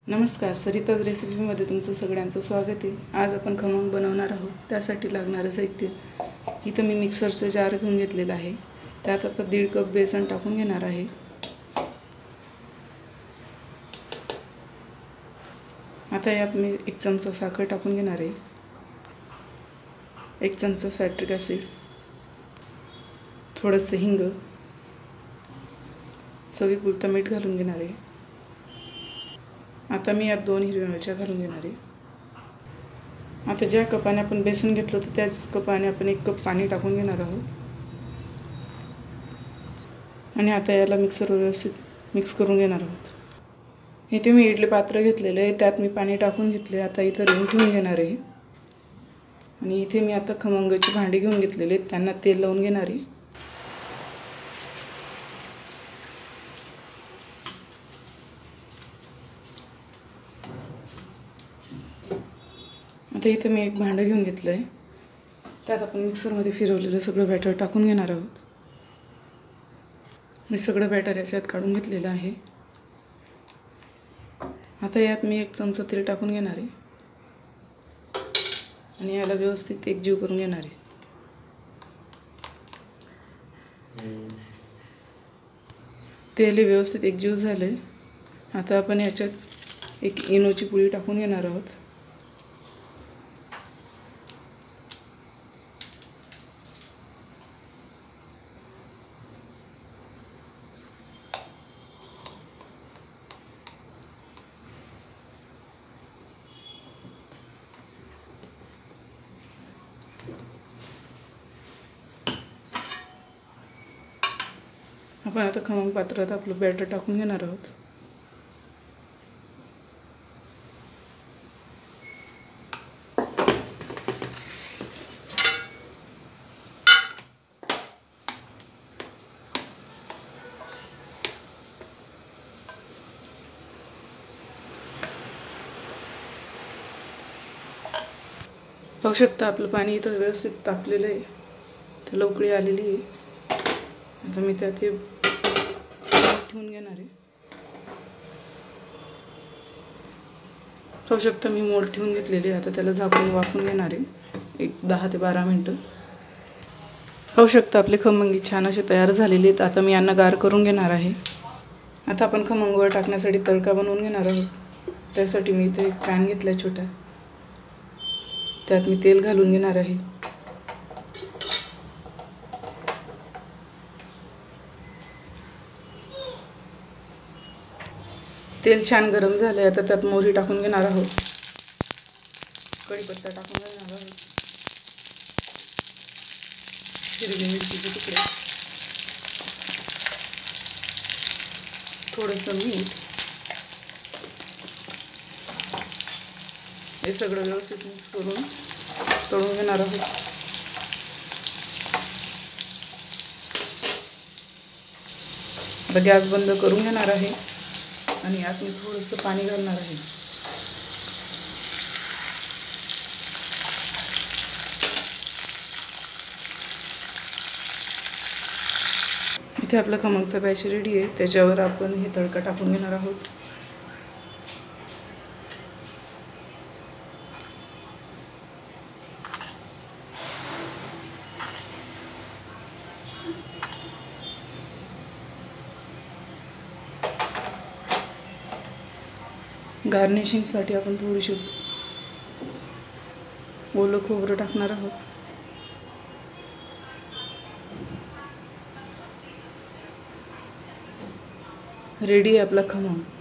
नमस्कार, सरिताज रेसिपीमध्ये तुमचं सगळ्यांचं स्वागत आहे। आज आपण खमंग बनवणार आहोत। त्यासाठी लागणारं साहित्य इथं मी मिक्सरचं जार घेऊन घेतलेलं आहे। त्यात आता 1.5 कप बेसन टाकून घेणार आहे। आता यात मी 1 चमचा साखर टाकून घेणार आहे। 1 चमचा सायट्रिक ॲसिड, थोडंसं हिंग, चवीपुरतं मीठ घालून घेणार आहे। आता मी यात 2 हिरव्या मिरच्या घालून घेणार आहे। आता ज्या कपाने आपण बेसन घेतलं होतं त्याच कपाने आपण 1 कप पाणी टाकून घेणार आहोत आणि आता याला मिक्सरवर व्यवस्थित मिक्स करून घेणार आहोत। इथे मी इडली पात्र घेतलेलं आहे, त्यात मी पाणी टाकून घेतले। आता इथं रिंग ठेवून घेणार आहे आणि इथे मी आता खमंगाची भांडी घेऊन घेतलेली आहेत, त्यांना तेल लावून घेणार आहे। आता इथे मी एक भांडं घेऊन घेतलं आहे, त्यात आपण मिक्सरमध्ये फिरवलेलं सगळं बॅटर टाकून घेणार आहोत। मी सगळं बॅटर याच्यात काढून घेतलेलं आहे। आता यात मी 1 चमचा तेल टाकून घेणार आहे आणि याला व्यवस्थित एकजीव करून घेणार आहे। तेल व्यवस्थित एकजीव झाले। आता आपण याच्यात 1 इनोची पुडी टाकून घेणार आहोत। आपण आता खमंग पात्रात आपलं बॅटर टाकून घेणार आहोत। पाहू शकता आपलं पाणी इथं व्यवस्थित तापलेलं आहे, तर उकळी आलेली आहे। आता मी त्यात हे ठेवून घेणार आहे। पाहू शकता मी मोल्ड ठेवून घेतलेली आहे। आता त्याला झाकून वाफवून घेणार आहे 10 ते 12 मिनिटं। पाहू शकता आपले खमंग छान असे तयार झालेले आहेत। आता मी यांना गार करून घेणार आहे। आता आपण खमंगवर टाकण्यासाठी तडका बनवून घेणार आहोत। त्यासाठी मी इथे एक पॅन घेतला आहे छोटा, त्यात मी तेल घालून घेणार आहे। तेल छान गरम झाले। आता त्यात मोहरी टाकून घेणार आहोत, कढीपत्ता टाकून घेणार आहोत, हिरवी मिरचीचे तुकडे, थोडंसं मीठ, हे सगळं व्यवस्थित मिक्स करून तळून घेणार आहोत। आता गॅस बंद करून घेणार आहे आणि यात मी थोडंसं पाणी घालणार आहे। इथे आपला खमंगचा बॅच रेडी आहे। त्याच्यावर आपण हे तडका टाकून घेणार आहोत। गार्निशिंगसाठी आपण थोडीशी ओलं खोबरं टाकणार आहोत। रेडी आहे आपला खमंग।